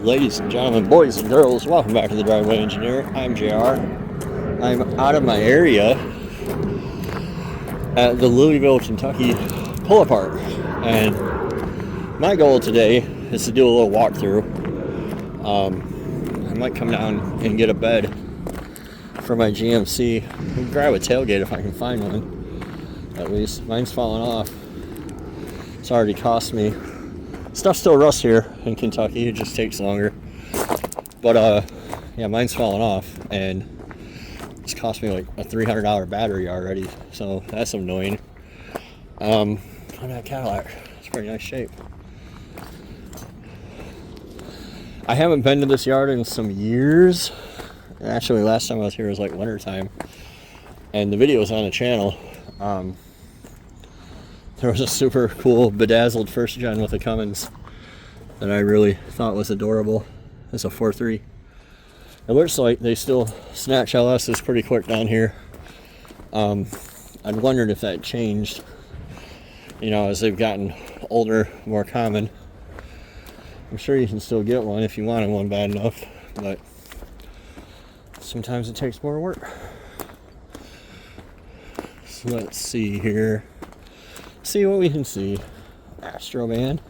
Ladies and gentlemen, boys and girls, welcome back to the Driveway Engineer. I'm JR. I'm out of my area at the Louisville, Kentucky pull-apart. And my goal today is to do a little walkthrough. I might come down and get a bed for my GMC and grab a tailgate if I can find one. At least mine's falling off. It's already cost me. Stuff still rusts here in Kentucky. It just takes longer. But yeah, mine's falling off, and it's cost me like a $300 battery already. So that's annoying. On that Cadillac, it's pretty nice shape. I haven't been to this yard in some years. Actually, last time I was here was like wintertime, and the video was on the channel. There was a super cool bedazzled first gen with a Cummins that I really thought was adorable. It's a 4.3. It looks like they still snatch LSs pretty quick down here. I'd wondered if that changed, you know, as they've gotten older, more common. I'm sure you can still get one if you wanted one bad enough, but sometimes it takes more work. So let's see here. See what we can see. Astro Man.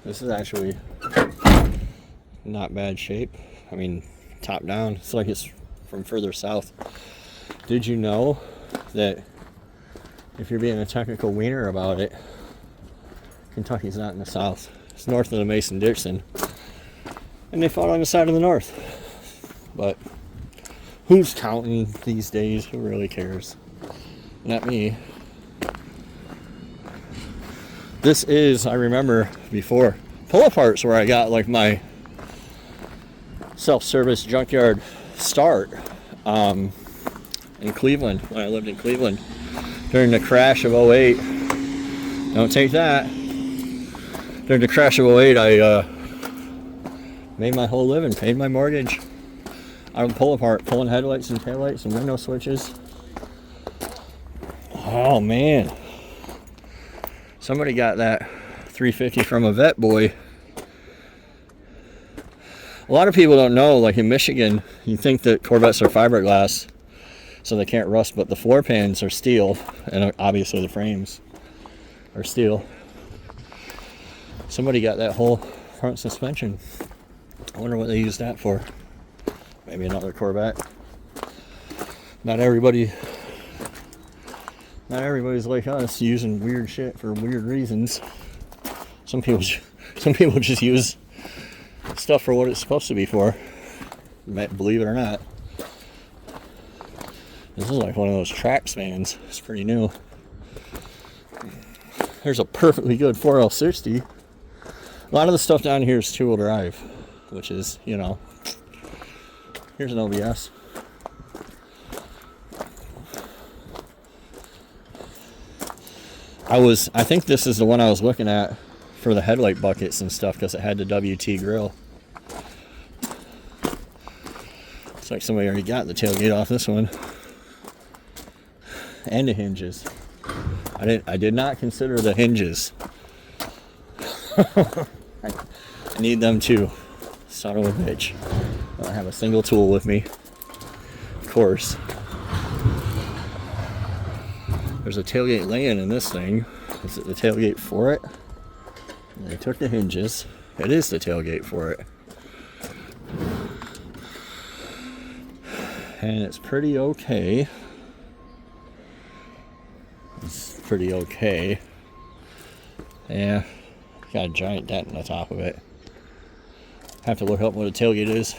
This is actually not bad shape. I mean, top down. It's like it's from further south. Did you know that if you're being a technical wiener about it, Kentucky's not in the south? It's north of the Mason-Dixon. And they fought on the side of the north. But who's counting these days? Who really cares? Not me. This is, I remember before, pull-aparts where I got like my self-service junkyard start in Cleveland, when I lived in Cleveland during the crash of '08. Don't take that. During the crash of '08, I made my whole living, paid my mortgage. I would pull apart, pulling headlights and taillights and window switches. Oh man. Somebody got that 350 from a vet boy. A lot of people don't know, like in Michigan, you think that Corvettes are fiberglass, so they can't rust, but the floor pans are steel, and obviously the frames are steel. Somebody got that whole front suspension. I wonder what they used that for. Maybe another Corvette. Not everybody's like us, using weird shit for weird reasons. Some people just use stuff for what it's supposed to be for, believe it or not. This is like one of those track spans. It's pretty new. There's a perfectly good 4L60. A lot of the stuff down here is two-wheel drive, which is, you know. Here's an OBS. I think this is the one I was looking at for the headlight buckets and stuff, because it had the WT grill. It's like somebody already got the tailgate off this one. And the hinges. I did not consider the hinges. I need them too. Son of a bitch. I don't have a single tool with me. Of course. There's a tailgate laying in this thing. Is it the tailgate for it? They took the hinges. It is the tailgate for it. And it's pretty okay. It's pretty okay. Yeah. Got a giant dent in the top of it. Have to look up what a tailgate is.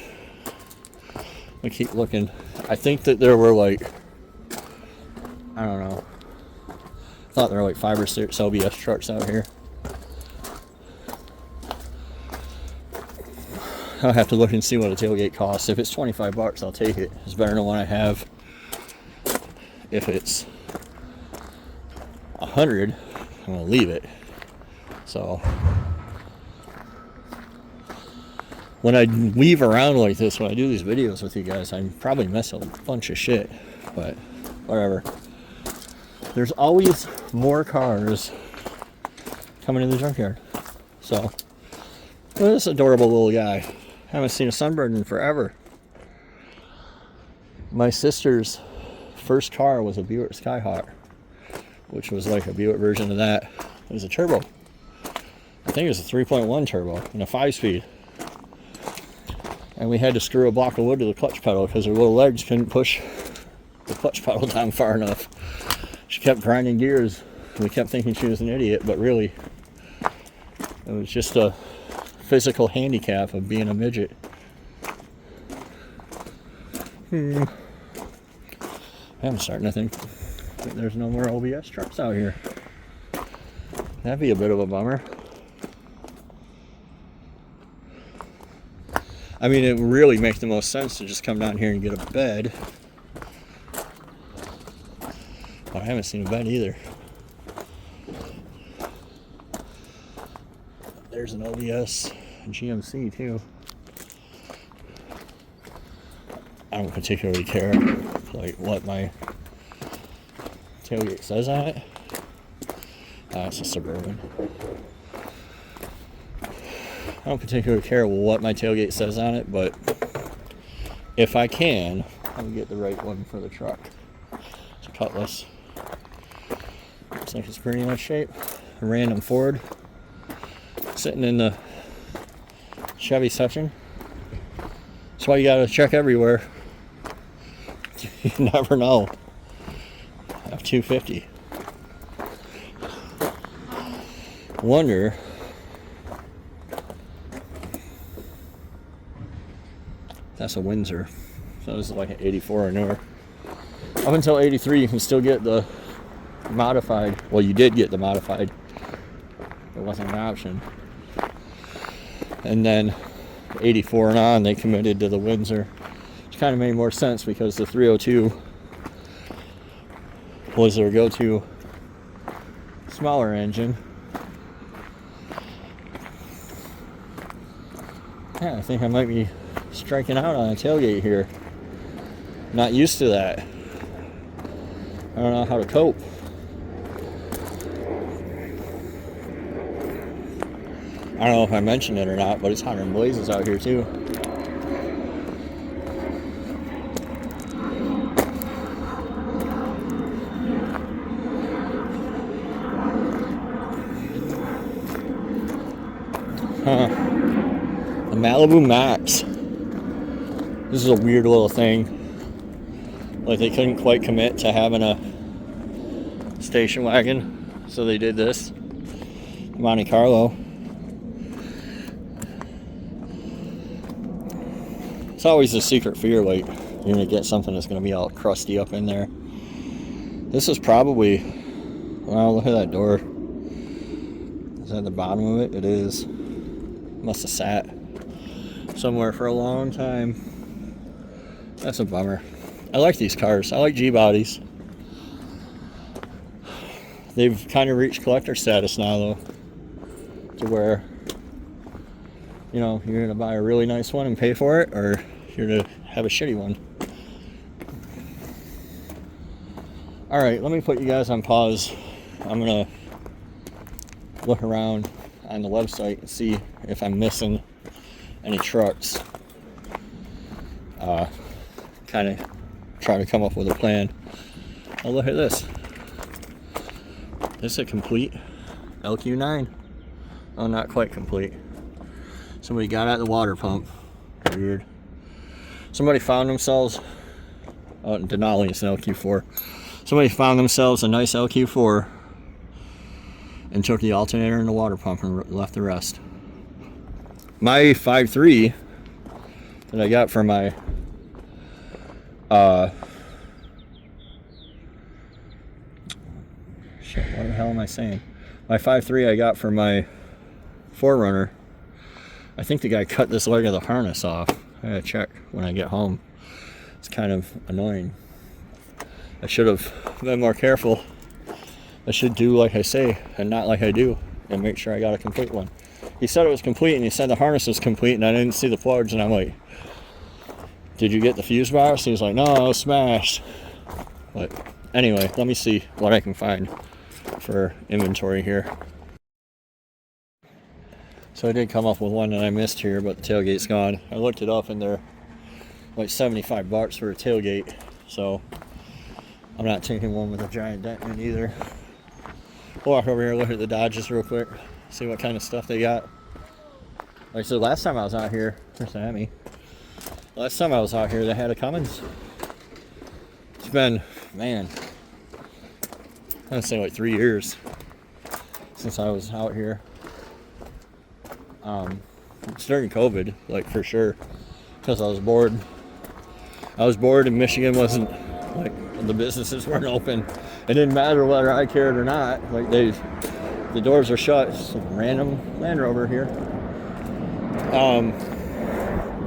I keep looking. I think that there were like, I don't know. I thought there were like 5 or 6 LBS trucks out here. I'll have to look and see what a tailgate costs. If it's $25, I'll take it. It's better than one I have. If it's $100, I'm gonna leave it. So when I weave around like this, when I do these videos with you guys, I probably miss a bunch of shit, but whatever. There's always more cars coming in the junkyard. So, look at this adorable little guy. Haven't seen a sunbird in forever. My sister's first car was a Buick Skyhawk, which was like a Buick version of that. It was a turbo. I think it was a 3.1 turbo and a 5-speed. And we had to screw a block of wood to the clutch pedal because her little legs couldn't push the clutch pedal down far enough. She kept grinding gears. We kept thinking she was an idiot, but really, it was just a physical handicap of being a midget. I'm starting to think there's no more OBS trucks out here. That'd be a bit of a bummer. I mean, it really makes the most sense to just come down here and get a bed. I haven't seen a bed either. There's an OBS and GMC too. I don't particularly care like what my tailgate says on it. It's a Suburban. I don't particularly care what my tailgate says on it, but if I can, I'll get the right one for the truck. It's a Cutlass. Looks like it's pretty much shape. A random Ford sitting in the Chevy section. That's why you gotta check everywhere. You never know. F-250. Wonder that's a Windsor. So this is like an 84 or newer. Up until 83 you can still get the modified. Well, you did get the modified. It wasn't an option. And then 84 and on they committed to the Windsor. Which kind of made more sense because the 302 was their go-to smaller engine. Yeah, I think I might be striking out on a tailgate here. Not used to that. I don't know how to cope. I don't know if I mentioned it or not, but it's hotter than blazes out here too. The Malibu Max. This is a weird little thing. Like they couldn't quite commit to having a station wagon, so they did this. Monte Carlo. It's always a secret fear, like you're gonna get something that's gonna be all crusty up in there. This is probably, well, look at that door. Is that the bottom of it? It is. Must have sat somewhere for a long time. That's a bummer. I like these cars. I like G-bodies. They've kind of reached collector status now, though, to where, you know, you're gonna buy a really nice one and pay for it, or you're gonna have a shitty one. All right, let me put you guys on pause. I'm gonna look around on the website and see if I'm missing any trucks. Kind of try to come up with a plan. Oh, look at this. This is a complete LQ9. Oh, not quite complete. Somebody got at the water pump. Weird. Somebody found themselves, oh, Denali is an LQ4. Somebody found themselves a nice LQ4 and took the alternator and the water pump and left the rest. My 5.3 that I got for my shit, what the hell am I saying? My 5.3 I got for my 4Runner. I think the guy cut this leg of the harness off. I gotta check when I get home. It's kind of annoying. I should have been more careful. I should do like I say and not like I do, and make sure I got a complete one. He said it was complete, and he said the harness was complete, and I didn't see the plugs, and I'm like, did you get the fuse box? He was like, no, I was smashed. But anyway, let me see what I can find for inventory here. So I did come up with one that I missed here, but the tailgate's gone. I looked it up and they're like $75 for a tailgate. So I'm not taking one with a giant dent in it either. We'll walk over here and look at the Dodges real quick. See what kind of stuff they got. Like I said, last time I was out here, there's the Hemi. Last time I was out here, they had a Cummins. It's been, man, I'd say like 3 years since I was out here. It's during COVID, like for sure, because I was bored. I was bored and Michigan wasn't, like, the businesses weren't open. It didn't matter whether I cared or not. Like, the doors are shut. Some random Land Rover here.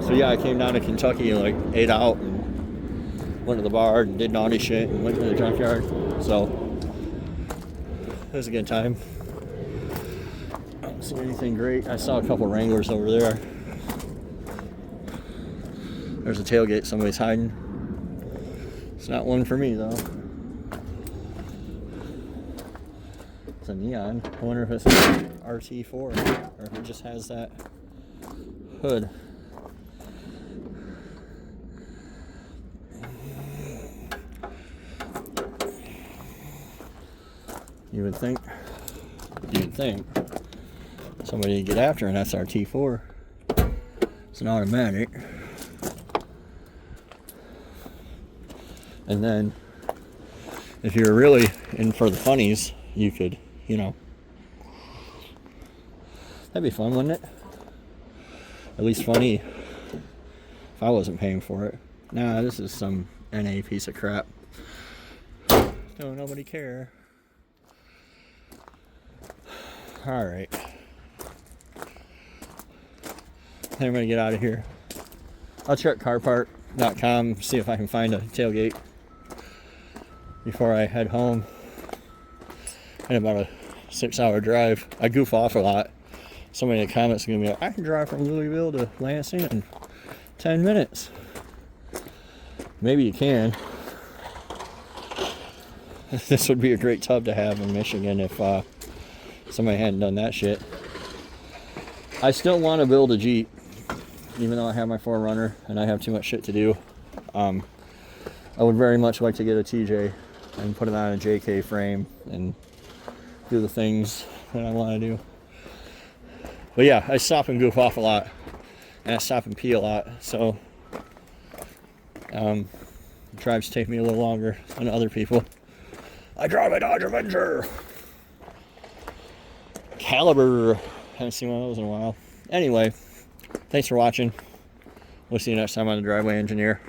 So yeah, I came down to Kentucky and like ate out and went to the bar and did naughty shit and went to the junkyard. So it was a good time. I don't see anything great. I saw a couple Wranglers over there. There's a tailgate somebody's hiding. It's not one for me though. It's a neon. I wonder if it's an RT4 or if it just has that hood. You would think somebody would get after, and that's our T4. It's an automatic. And then, if you're really in for the funnies, you could, you know, that'd be fun, wouldn't it? At least funny if I wasn't paying for it. Nah, this is some NA piece of crap. Don't nobody care. Alright. I'm gonna get out of here. I'll check carpark.com, see if I can find a tailgate before I head home. And about a 6-hour drive. I goof off a lot. Somebody in the comments is gonna be like, I can drive from Louisville to Lansing in 10 minutes. Maybe you can. This would be a great tub to have in Michigan if somebody hadn't done that shit. I still want to build a Jeep, even though I have my 4Runner and I have too much shit to do. I would very much like to get a TJ and put it on a JK frame and do the things that I want to do. But yeah, I stop and goof off a lot, and I stop and pee a lot, so drives take me a little longer than other people. I drive a Dodge Avenger. Caliber. Haven't seen one of those in a while. Anyway, thanks for watching. We'll see you next time on the Driveway Engineer.